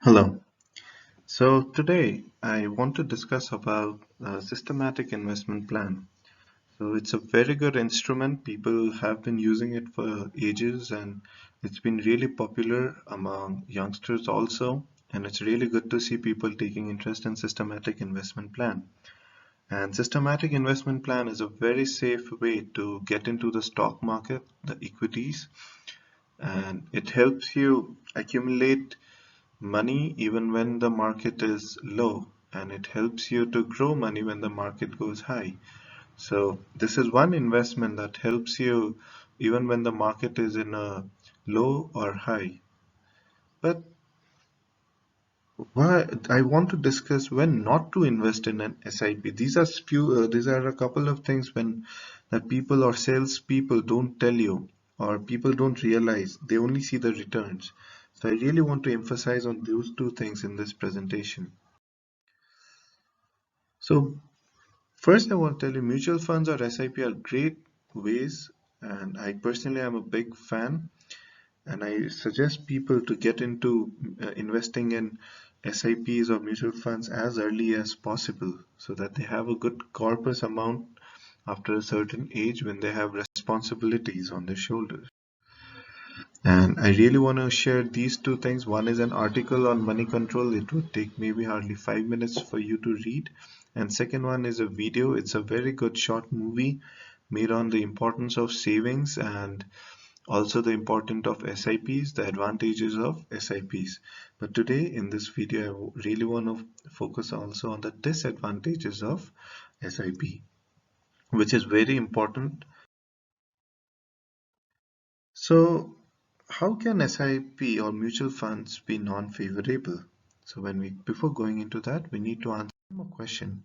Hello. So today I want to discuss about systematic investment plan. So it's a very good instrument. People have been using it for ages and it's been really popular among youngsters also. And it's really good to see people taking interest in systematic investment plan. And systematic investment plan is a very safe way to get into the stock market, the equities, and it helps you accumulate money even when the market is low, and it helps you to grow money when the market goes high. So this is one investment that helps you even when the market is in a low or high. But why I want to discuss when not to invest in an SIP. These are a couple of things when that people or salespeople don't tell you, or people don't realize. They only see the returns. So I really want to emphasize on those two things in this presentation. So first, I want to tell you mutual funds or SIP are great ways, and I personally am a big fan. And I suggest people to get into investing in SIPs or mutual funds as early as possible so that they have a good corpus amount after a certain age when they have responsibilities on their shoulders. And I really want to share these two things. One is an article on money control. It would take maybe hardly 5 minutes for you to read. And second one is a video. It's a very good short movie made on the importance of savings and also the importance of SIPs, the advantages of SIPs. But today in this video, I really want to focus also on the disadvantages of SIP, which is very important. So how can SIP or mutual funds be non-favorable? So before going into that, we need to answer one more question.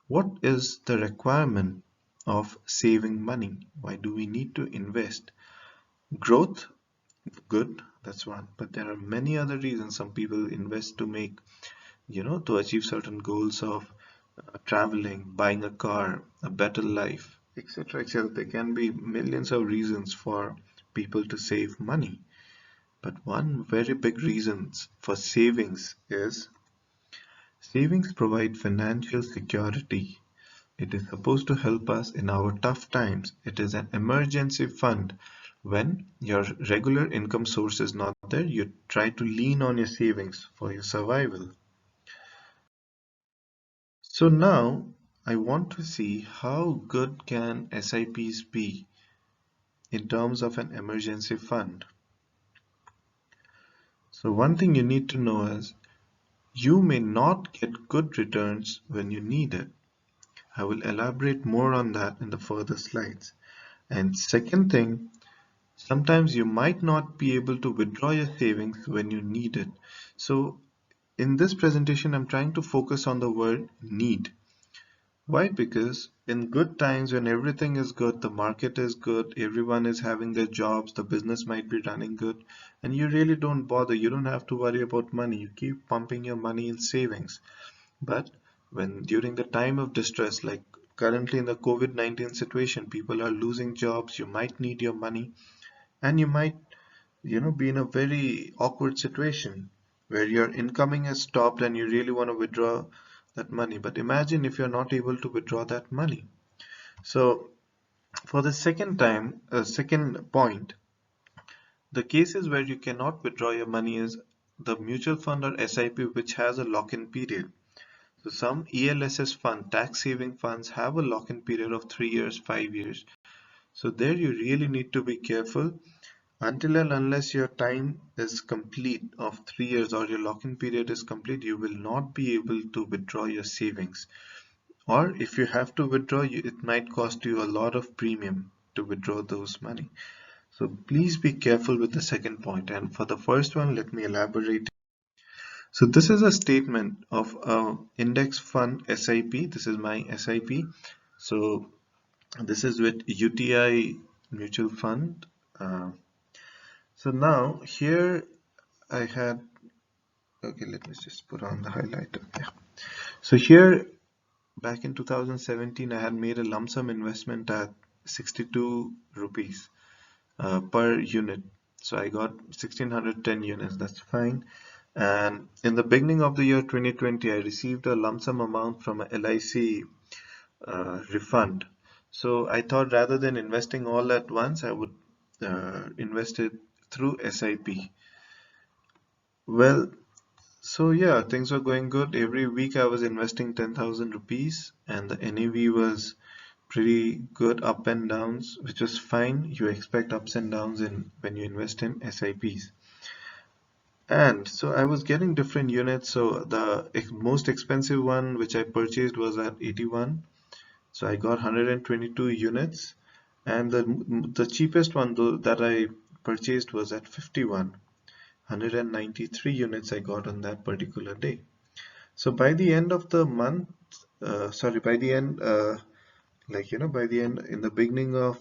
What is the requirement of saving money? Why do we need to invest? Growth, good, that's one. But there are many other reasons some people invest to to achieve certain goals of traveling, buying a car, a better life, etc., etc. There can be millions of reasons for people to save money. But one very big reason for savings provide financial security. It is supposed to help us in our tough times. It is an emergency fund. When your regular income source is not there, you try to lean on your savings for your survival. So now I want to see how good can SIPs be in terms of an emergency fund. So one thing you need to know is you may not get good returns when you need it. I will elaborate more on that in the further slides. And second thing, sometimes you might not be able to withdraw your savings when you need it. So in this presentation, I'm trying to focus on the word need. Why? Because in good times when everything is good, the market is good, everyone is having their jobs, the business might be running good, and you really don't bother. You don't have to worry about money. You keep pumping your money in savings. But when during the time of distress, like currently in the COVID-19 situation, people are losing jobs, you might need your money, and you might, be in a very awkward situation where your incoming has stopped and you really want to withdraw that money. But imagine if you're not able to withdraw that money. So for the second point, the cases where you cannot withdraw your money is the mutual fund or SIP which has a lock-in period. So some ELSS fund, tax saving funds have a lock-in period of 3 years, 5 years. So there you really need to be careful until and unless your time is complete of 3 years or your lock-in period is complete, you will not be able to withdraw your savings. Or if you have to withdraw, it might cost you a lot of premium to withdraw those money. So please be careful with the second point. And for the first one, let me elaborate. So this is a statement of a index fund SIP. This is my SIP. So this is with UTI mutual fund. Uh, so now here I had, okay, let me just put on the highlighter. Yeah. So here back in 2017, I had made a lump sum investment at 62 rupees per unit. So I got 1610 units, that's fine. And in the beginning of the year 2020, I received a lump sum amount from a LIC refund. So I thought rather than investing all at once, I would invest it through SIP. Well, so yeah, things were going good. Every week I was investing 10,000 rupees, and the NAV was pretty good, up and downs, which was fine. You expect ups and downs in when you invest in SIPs. And so I was getting different units. So the most expensive one which I purchased was at 81. So I got 122 units, and the cheapest one though that I purchased was at 51. 193 units I got on that particular day. So by the end of the month, sorry, by the end, by the end, in the beginning of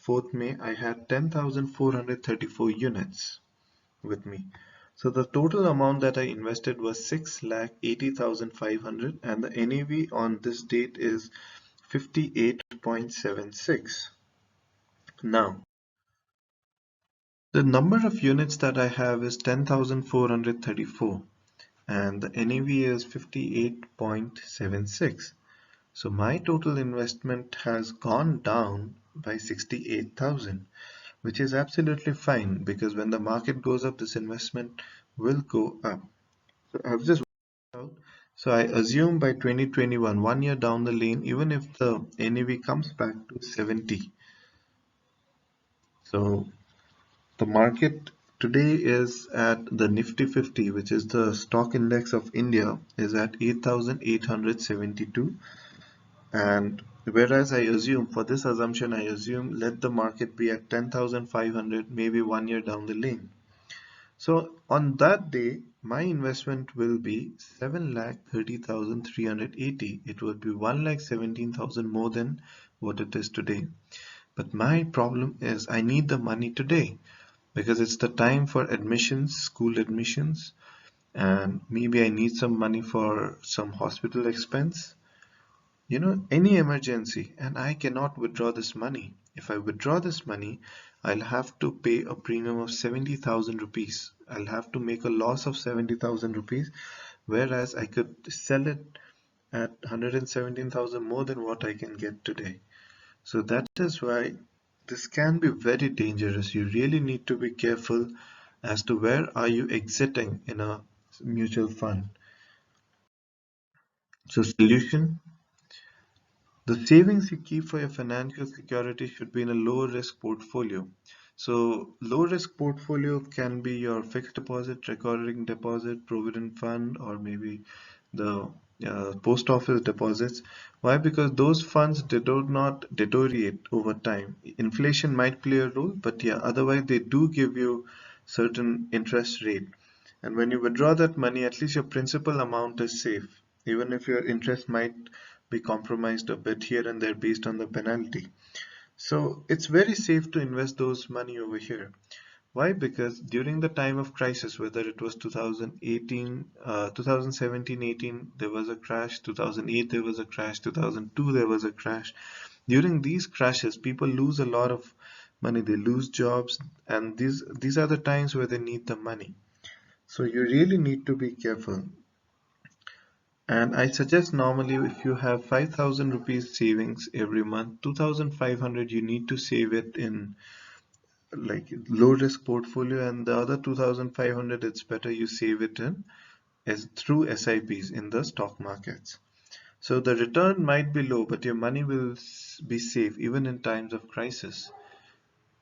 4th May, I had 10,434 units with me. So the total amount that I invested was 6,80,500, and the NAV on this date is 58.76. Now, the number of units that I have is 10,434, and the NAV is 58.76. So my total investment has gone down by 68,000, which is absolutely fine because when the market goes up, this investment will go up. So I've just worked out. So I assume by 2021, 1 year down the lane, even if the NAV comes back to 70, so the market today is at the Nifty 50, which is the stock index of India, is at 8,872. And whereas I assume, for this assumption, I assume let the market be at 10,500, maybe 1 year down the lane. So on that day, my investment will be 7,30,380. It would be 1,17,000 more than what it is today. But my problem is I need the money today because it's the time for admissions, school admissions, and maybe I need some money for some hospital expense, any emergency, and I cannot withdraw this money. If I withdraw this money, I'll have to pay a premium of 70,000 rupees. I'll have to make a loss of 70,000 rupees, whereas I could sell it at 117,000 more than what I can get today. So that is why this can be very dangerous. You really need to be careful as to where are you exiting in a mutual fund. So solution: the savings you keep for your financial security should be in a low risk portfolio. So low risk portfolio can be your fixed deposit, recurring deposit, provident fund, or maybe the post office deposits. Why? Because those funds they do not deteriorate over time. Inflation might play a role, but yeah, otherwise they do give you certain interest rate. And when you withdraw that money, at least your principal amount is safe, even if your interest might be compromised a bit here and there based on the penalty. So it's very safe to invest those money over here. Why? Because during the time of crisis, whether it was 2018, 2017-18, there was a crash, 2008 there was a crash, 2002 there was a crash. During these crashes, people lose a lot of money, they lose jobs, and these are the times where they need the money. So you really need to be careful. And I suggest normally if you have 5,000 rupees savings every month, 2,500 you need to save it in like low risk portfolio, and the other 2,500 it's better you save it in as through SIPs in the stock markets. So the return might be low, but your money will be safe even in times of crisis.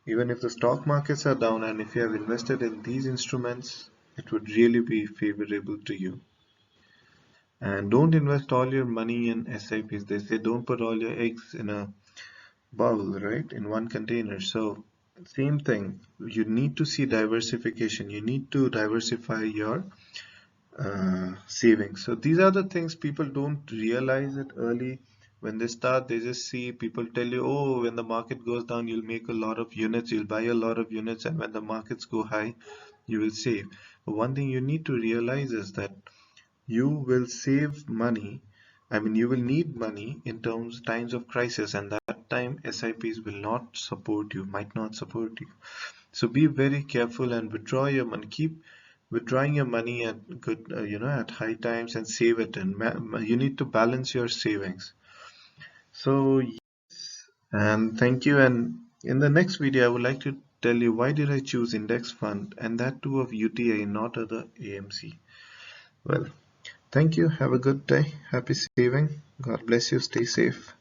Even if the stock markets are down and if you have invested in these instruments, it would really be favorable to you. And don't invest all your money in SIPs. They say don't put all your eggs in a bowl, right? In one container. So same thing. You need to see diversification. You need to diversify your savings. So these are the things people don't realize it early. When they start, they just see people tell you, oh, when the market goes down, you'll make a lot of units, you'll buy a lot of units, and when the markets go high, you will save. But one thing you need to realize is that you will save money. I mean, you will need money in times of crisis, and that time SIPs will not support you, might not support you. So be very careful and withdraw your money. Keep withdrawing your money at good, at high times and save it in. You need to balance your savings. So, and thank you. And in the next video, I would like to tell you why did I choose index fund, and that too of UTI, not other AMC. Well, thank you. Have a good day. Happy saving. God bless you. Stay safe.